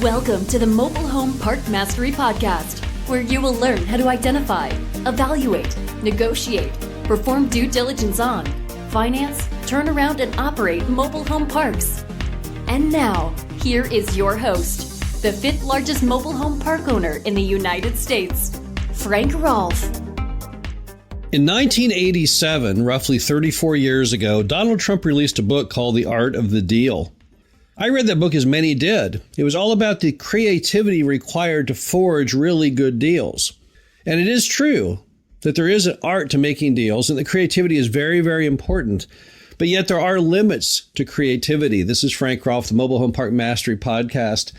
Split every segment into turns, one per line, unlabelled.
Welcome to the Mobile Home Park Mastery Podcast, where you will learn how to identify, evaluate, negotiate, perform due diligence on, finance, turn around, and operate mobile home parks. And now, here is your host, the fifth largest mobile home park owner in the United States, Frank Rolfe.
In 1987, roughly 34 years ago, Donald Trump released a book called The Art of the Deal. I read that book as many did. It was all about the creativity required to forge really good deals. And it is true that there is an art to making deals, and the creativity is very, very important. But yet there are limits to creativity. This is Frank Rolfe, the Mobile Home Park Mastery Podcast.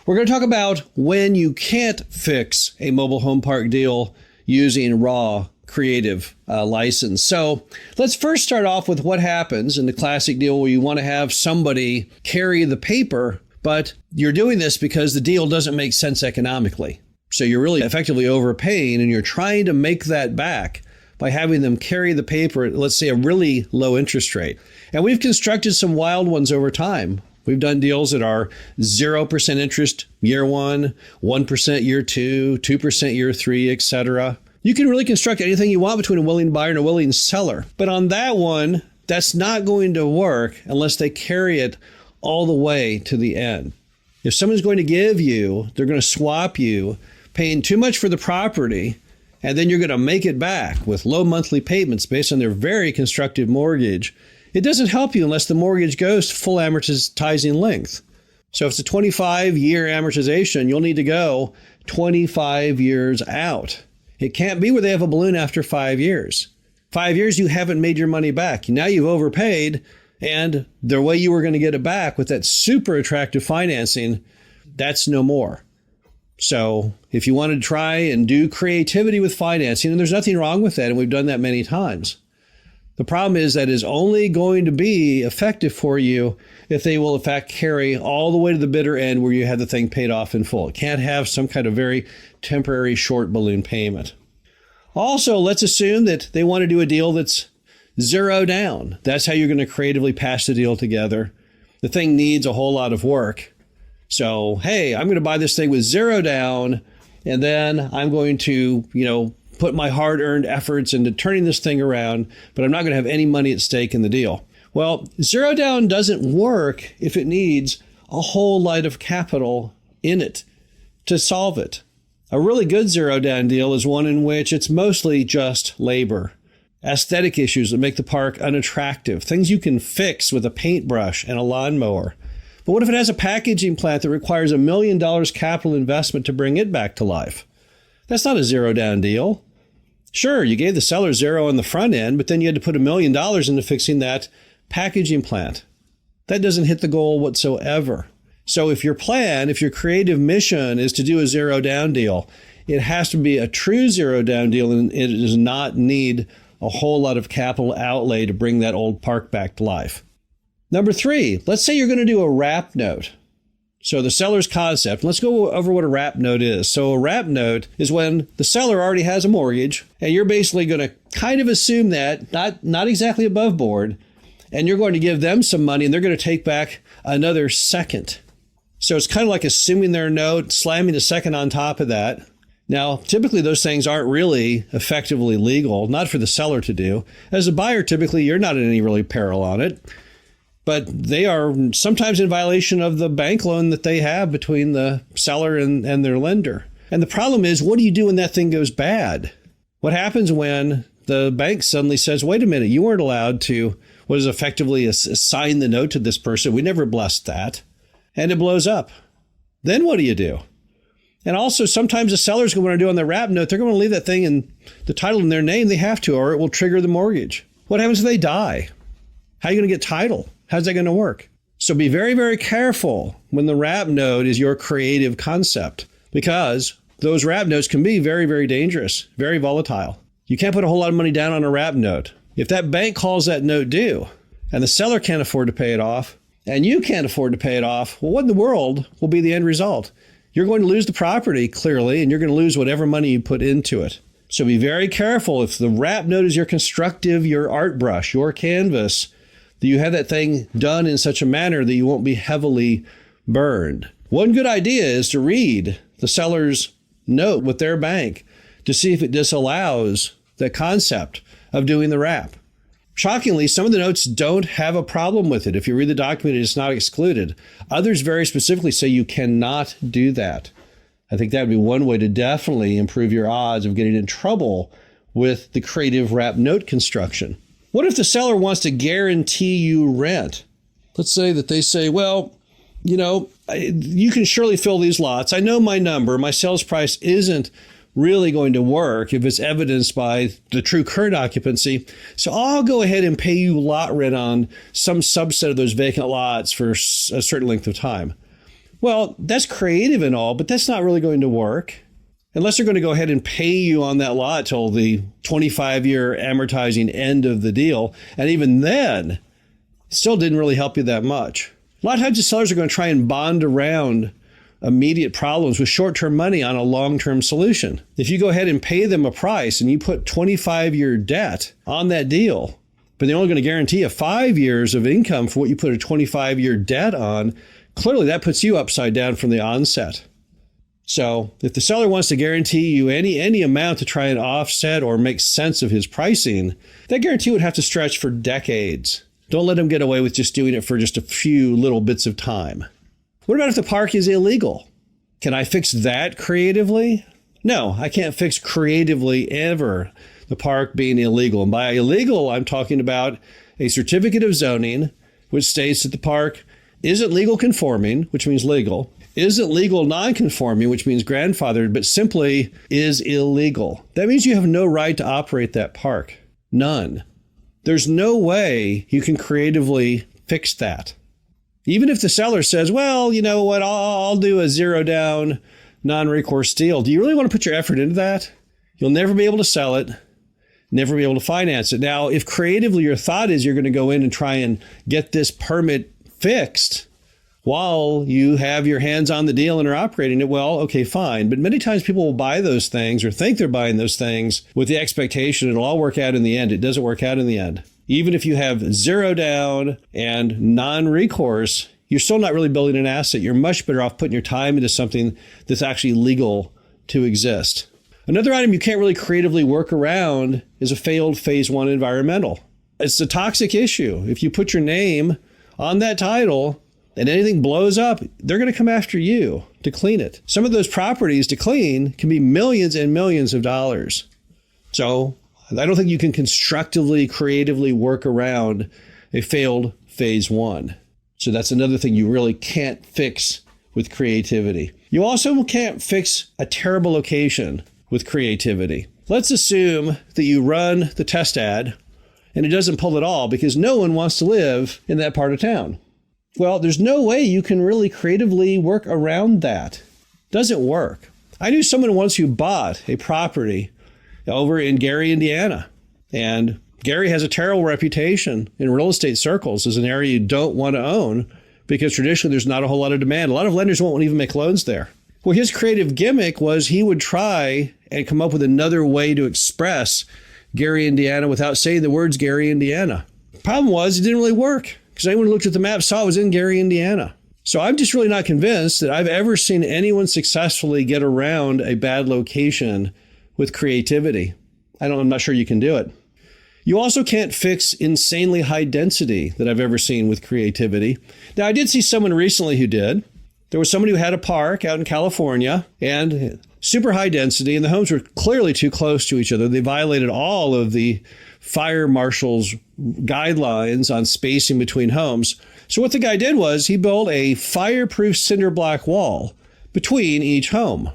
We're going to talk about when you can't fix a mobile home park deal using raw creative license. So let's first start off with what happens in the classic deal where you want to have somebody carry the paper, but you're doing this because the deal doesn't make sense economically. So you're really effectively overpaying, and you're trying to make that back by having them carry the paper at, let's say, a really low interest rate. And we've constructed some wild ones over time. We've done deals that are 0% interest year one, 1% year two, 2% year three, etc. You can really construct anything you want between a willing buyer and a willing seller. But on that one, that's not going to work unless they carry it all the way to the end. If someone's going to give you, they're going to swap you, paying too much for the property, and then you're going to make it back with low monthly payments based on their very constructive mortgage, it doesn't help you unless the mortgage goes to full amortizing length. So if it's a 25-year amortization, you'll need to go 25 years out. It can't be where they have a balloon after 5 years. 5 years, you haven't made your money back. Now you've overpaid, and the way you were going to get it back with that super attractive financing, that's no more. So if you want to try and do creativity with financing, and there's nothing wrong with that, and we've done that many times. The problem is that is only going to be effective for you if they will, in fact, carry all the way to the bitter end where you have the thing paid off in full. It can't have some kind of very temporary short balloon payment. Also, let's assume that they want to do a deal that's zero down. That's how you're going to creatively patch the deal together. The thing needs a whole lot of work. So, hey, I'm going to buy this thing with zero down, and then I'm going to, put my hard-earned efforts into turning this thing around, but I'm not going to have any money at stake in the deal. Well, zero down doesn't work if it needs a whole lot of capital in it to solve it. A really good zero down deal is one in which it's mostly just labor, aesthetic issues that make the park unattractive, things you can fix with a paintbrush and a lawnmower. But what if it has a packaging plant that requires $1 million capital investment to bring it back to life? That's not a zero down deal. Sure, you gave the seller zero on the front end, but then you had to put $1 million into fixing that packaging plant. That doesn't hit the goal whatsoever. So if your creative mission is to do a zero down deal, it has to be a true zero down deal, and it does not need a whole lot of capital outlay to bring that old park back to life. Number 3, let's say you're going to do a wrap note. So the seller's concept, let's go over what a wrap note is. So a wrap note is when the seller already has a mortgage, and you're basically going to kind of assume that, not exactly above board, and you're going to give them some money, and they're going to take back another second. So it's kind of like assuming their note, slamming a second on top of that. Now, typically those things aren't really effectively legal, not for the seller to do. As a buyer, typically you're not in any really peril on it. But they are sometimes in violation of the bank loan that they have between the seller and their lender. And the problem is, what do you do when that thing goes bad? What happens when the bank suddenly says, wait a minute, you weren't allowed to, what is effectively assign the note to this person. We never blessed that. And it blows up. Then what do you do? And also, sometimes the seller's going to do on the wrap note, they're going to leave that thing in the title in their name. They have to, or it will trigger the mortgage. What happens if they die? How are you going to get title? How's that going to work? So be very, very careful when the wrap note is your creative concept, because those wrap notes can be very, very dangerous, very volatile. You can't put a whole lot of money down on a wrap note. If that bank calls that note due and the seller can't afford to pay it off and you can't afford to pay it off, well, what in the world will be the end result? You're going to lose the property, clearly, and you're going to lose whatever money you put into it. So be very careful. If the wrap note is your art brush, your canvas, that you have that thing done in such a manner that you won't be heavily burned. One good idea is to read the seller's note with their bank to see if it disallows the concept of doing the wrap. Shockingly, some of the notes don't have a problem with it. If you read the document, it's not excluded. Others very specifically say you cannot do that. I think that would be one way to definitely improve your odds of getting in trouble with the creative wrap note construction. What if the seller wants to guarantee you rent? Let's say that they say, well, you can surely fill these lots. I know my number. My sales price isn't really going to work if it's evidenced by the true current occupancy. So I'll go ahead and pay you lot rent on some subset of those vacant lots for a certain length of time. Well, that's creative and all, but that's not really going to work. Unless they're going to go ahead and pay you on that lot till the 25-year amortizing end of the deal. And even then, it still didn't really help you that much. A lot of times the sellers are going to try and bond around immediate problems with short-term money on a long-term solution. If you go ahead and pay them a price and you put 25-year debt on that deal, but they're only going to guarantee you 5 years of income for what you put a 25-year debt on, clearly that puts you upside down from the onset. So if the seller wants to guarantee you any amount to try and offset or make sense of his pricing, that guarantee would have to stretch for decades. Don't let him get away with just doing it for just a few little bits of time. What about if the park is illegal? Can I fix that creatively? No, I can't fix creatively ever the park being illegal. And by illegal, I'm talking about a certificate of zoning, which states that the park isn't legal conforming, which means legal, isn't legal non-conforming, which means grandfathered, but simply is illegal. That means you have no right to operate that park. None. There's no way you can creatively fix that. Even if the seller says, well, you know what, I'll do a zero down non-recourse deal. Do you really want to put your effort into that? You'll never be able to sell it, never be able to finance it. Now, if creatively your thought is you're going to go in and try and get this permit fixed while you have your hands on the deal and are operating it, well, okay, fine. But many times people will buy those things or think they're buying those things with the expectation it'll all work out in the end. It doesn't work out in the end. Even if you have zero down and non-recourse, you're still not really building an asset. You're much better off putting your time into something that's actually legal to exist. Another item you can't really creatively work around is a failed phase one environmental. It's a toxic issue. If you put your name on that title and anything blows up, they're going to come after you to clean it. Some of those properties to clean can be millions and millions of dollars. So I don't think you can constructively, creatively work around a failed phase one. So that's another thing you really can't fix with creativity. You also can't fix a terrible location with creativity. Let's assume that you run the test ad and it doesn't pull at all because no one wants to live in that part of town. Well, there's no way you can really creatively work around that. Doesn't work. I knew someone once who bought a property over in Gary, Indiana. And Gary has a terrible reputation in real estate circles as an area you don't want to own because traditionally there's not a whole lot of demand. A lot of lenders won't even make loans there. Well, his creative gimmick was he would try and come up with another way to express Gary, Indiana without saying the words Gary, Indiana. Problem was it didn't really work because anyone who looked at the map saw it was in Gary, Indiana. So I'm just really not convinced that I've ever seen anyone successfully get around a bad location with creativity. I'm not sure you can do it. You also can't fix insanely high density that I've ever seen with creativity. Now, I did see someone recently who did. There was somebody who had a park out in California and super high density, and the homes were clearly too close to each other. They violated all of the fire marshal's guidelines on spacing between homes. So what the guy did was he built a fireproof cinder block wall between each home.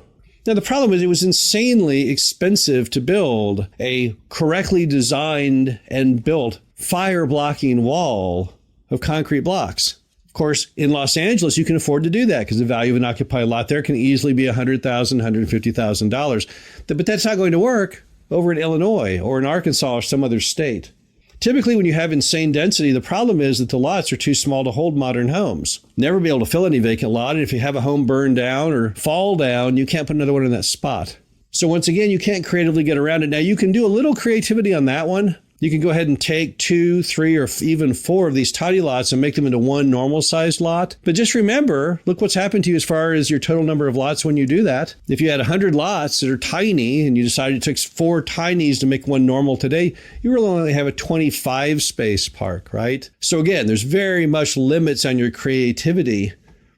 Now, the problem is it was insanely expensive to build a correctly designed and built fire-blocking wall of concrete blocks. Of course, in Los Angeles, you can afford to do that because the value of an occupied lot there can easily be $100,000, $150,000. But that's not going to work over in Illinois or in Arkansas or some other state. Typically, when you have insane density, the problem is that the lots are too small to hold modern homes. Never be able to fill any vacant lot. And if you have a home burn down or fall down, you can't put another one in that spot. So once again, you can't creatively get around it. Now, you can do a little creativity on that one You can go ahead and take 2, 3, or even 4 of these tiny lots and make them into one normal sized lot. But just remember, look what's happened to you as far as your total number of lots when you do that. If you had 100 lots that are tiny and you decided it took 4 tinies to make one normal today, you really only have a 25 space park, right? So again, there's very much limits on your creativity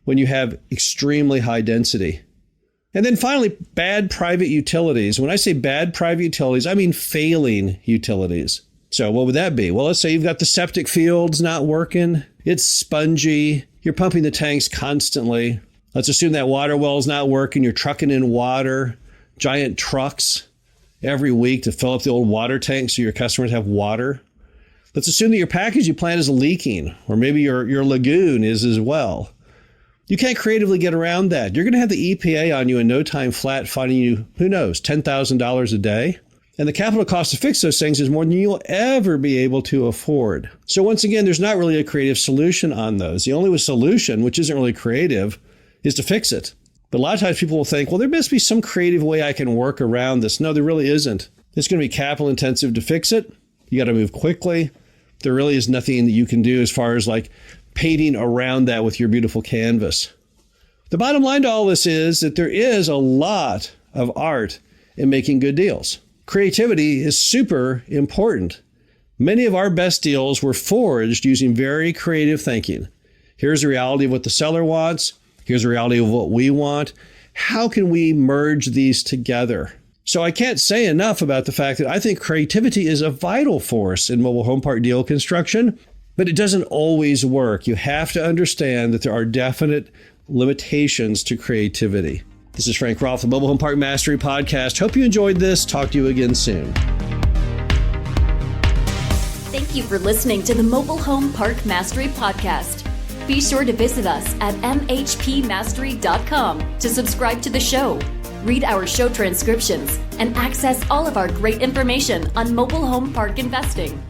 when you have extremely high density. And then finally, bad private utilities. When I say bad private utilities, I mean failing utilities. So what would that be? Well, let's say you've got the septic fields not working. It's spongy. You're pumping the tanks constantly. Let's assume that water well's not working. You're trucking in water, giant trucks every week to fill up the old water tanks so your customers have water. Let's assume that your packaging plant is leaking, or maybe your lagoon is as well. You can't creatively get around that. You're going to have the EPA on you in no time flat, finding you, who knows, $10,000 a day. And the capital cost to fix those things is more than you'll ever be able to afford. So once again, there's not really a creative solution on those. The only solution, which isn't really creative, is to fix it. But a lot of times people will think, well, there must be some creative way I can work around this. No, there really isn't. It's going to be capital intensive to fix it. You got to move quickly. There really is nothing that you can do as far as like painting around that with your beautiful canvas. The bottom line to all this is that there is a lot of art in making good deals. Creativity is super important. Many of our best deals were forged using very creative thinking. Here's the reality of what the seller wants. Here's the reality of what we want. How can we merge these together? So I can't say enough about the fact that I think creativity is a vital force in mobile home park deal construction, but it doesn't always work. You have to understand that there are definite limitations to creativity. This is Frank Rolfe, the Mobile Home Park Mastery Podcast. Hope you enjoyed this. Talk to you again soon.
Thank you for listening to the Mobile Home Park Mastery Podcast. Be sure to visit us at mhpmastery.com to subscribe to the show, read our show transcriptions, and access all of our great information on mobile home park investing.